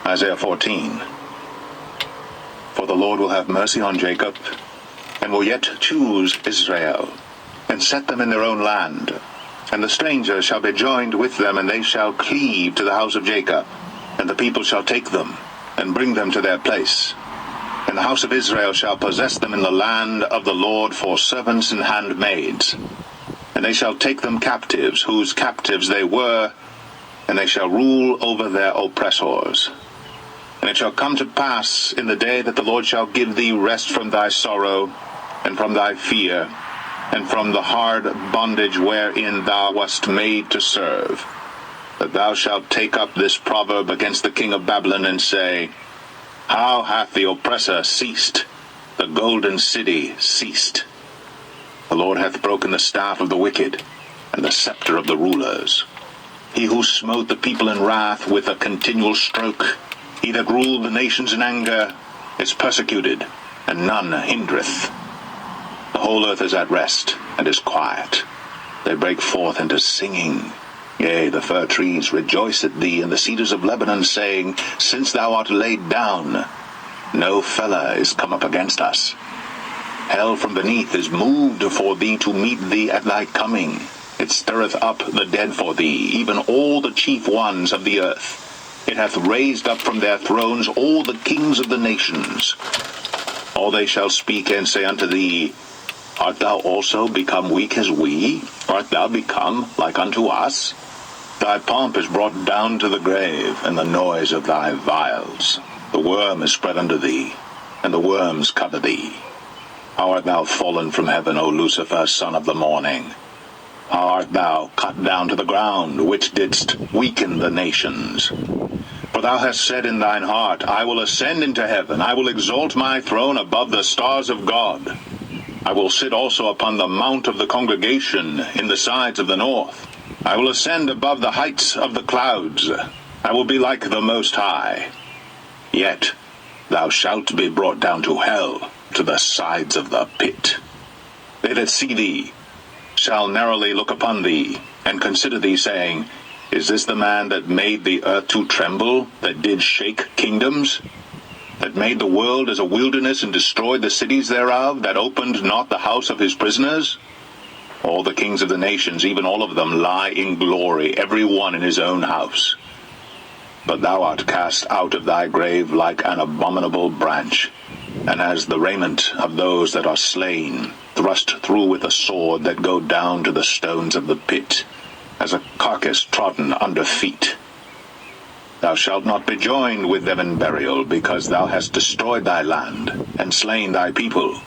Isaiah 14. For the Lord will have mercy on Jacob, and will yet choose Israel, and set them in their own land. And the stranger shall be joined with them, and they shall cleave to the house of Jacob. And the people shall take them, and bring them to their place. And the house of Israel shall possess them in the land of the Lord for servants and handmaids. And they shall take them captives, whose captives they were, and they shall rule over their oppressors. And it shall come to pass in the day that the Lord shall give thee rest from thy sorrow, and from thy fear, and from the hard bondage wherein thou wast made to serve, that thou shalt take up this proverb against the king of Babylon, and say, How hath the oppressor ceased? The golden city ceased. The Lord hath broken the staff of the wicked, and the scepter of the rulers. He who smote the people in wrath with a continual stroke, he that ruled the nations in anger, is persecuted, and none hindereth. The whole earth is at rest, and is quiet. They break forth into singing. Yea, the fir trees rejoice at thee, and the cedars of Lebanon, saying, Since thou art laid down, no feller is come up against us. Hell from beneath is moved for thee to meet thee at thy coming. It stirreth up the dead for thee, even all the chief ones of the earth. It hath raised up from their thrones all the kings of the nations. All they shall speak and say unto thee, Art thou also become weak as we? Art thou become like unto us? Thy pomp is brought down to the grave, and the noise of thy vials. The worm is spread under thee, and the worms cover thee. How art thou fallen from heaven, O Lucifer, son of the morning? How art thou cut down to the ground, which didst weaken the nations? For thou hast said in thine heart, I will ascend into heaven, I will exalt my throne above the stars of God. I will sit also upon the mount of the congregation in the sides of the north. I will ascend above the heights of the clouds. I will be like the Most High. Yet thou shalt be brought down to hell, to the sides of the pit. They that see thee shall narrowly look upon thee, and consider thee, saying, Is this the man that made the earth to tremble, that did shake kingdoms? That made the world as a wilderness, and destroyed the cities thereof, that opened not the house of his prisoners? All the kings of the nations, even all of them, lie in glory, every one in his own house. But thou art cast out of thy grave like an abominable branch, and as the raiment of those that are slain, thrust through with a sword, that go down to the stones of the pit, as a carcass trodden under feet. Thou shalt not be joined with them in burial, because thou hast destroyed thy land, and slain thy people.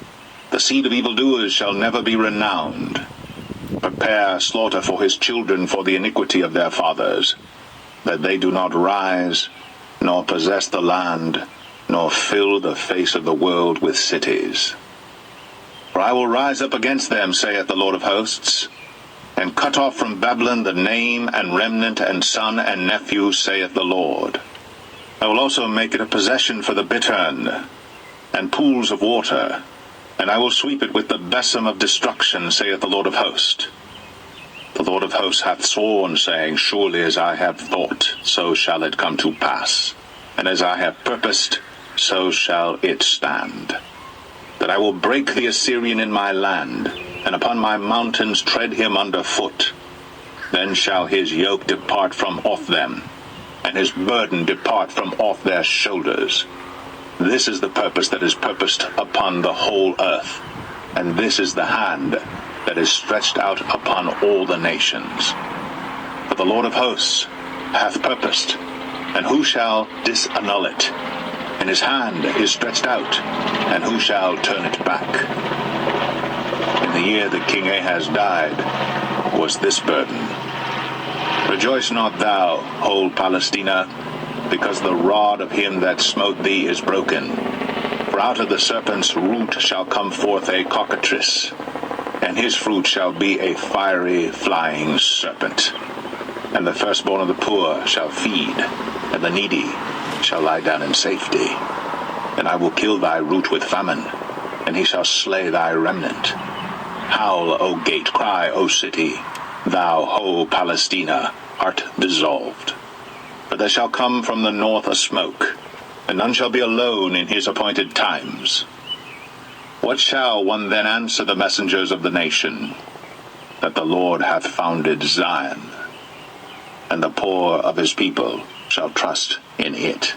The seed of evildoers shall never be renowned. Prepare slaughter for his children for the iniquity of their fathers, that they do not rise, nor possess the land, nor fill the face of the world with cities. For I will rise up against them, saith the Lord of hosts, and cut off from Babylon the name and remnant and son and nephew, saith the Lord. I will also make it a possession for the bittern, and pools of water, and I will sweep it with the besom of destruction, saith the Lord of hosts. The Lord of hosts hath sworn, saying, Surely as I have thought, so shall it come to pass, and as I have purposed, so shall it stand. That I will break the Assyrian in my land, and upon my mountains tread him under foot. Then shall his yoke depart from off them, and his burden depart from off their shoulders. This is the purpose that is purposed upon the whole earth, and this is the hand that is stretched out upon all the nations. For the Lord of hosts hath purposed, and who shall disannul it? And his hand is stretched out, and who shall turn it back? In the year that King Ahaz died was this burden. Rejoice not thou, whole Palestina, because the rod of him that smote thee is broken. For out of the serpent's root shall come forth a cockatrice, and his fruit shall be a fiery flying serpent. And the firstborn of the poor shall feed, and the needy shall lie down in safety. And I will kill thy root with famine, and he shall slay thy remnant. Howl, O gate, cry, O city, thou whole Palestina art dissolved. For But there shall come from the north a smoke, and none shall be alone in his appointed times. What shall one then answer the messengers of the nation? That the Lord hath founded Zion, and the poor of his people shall trust in it.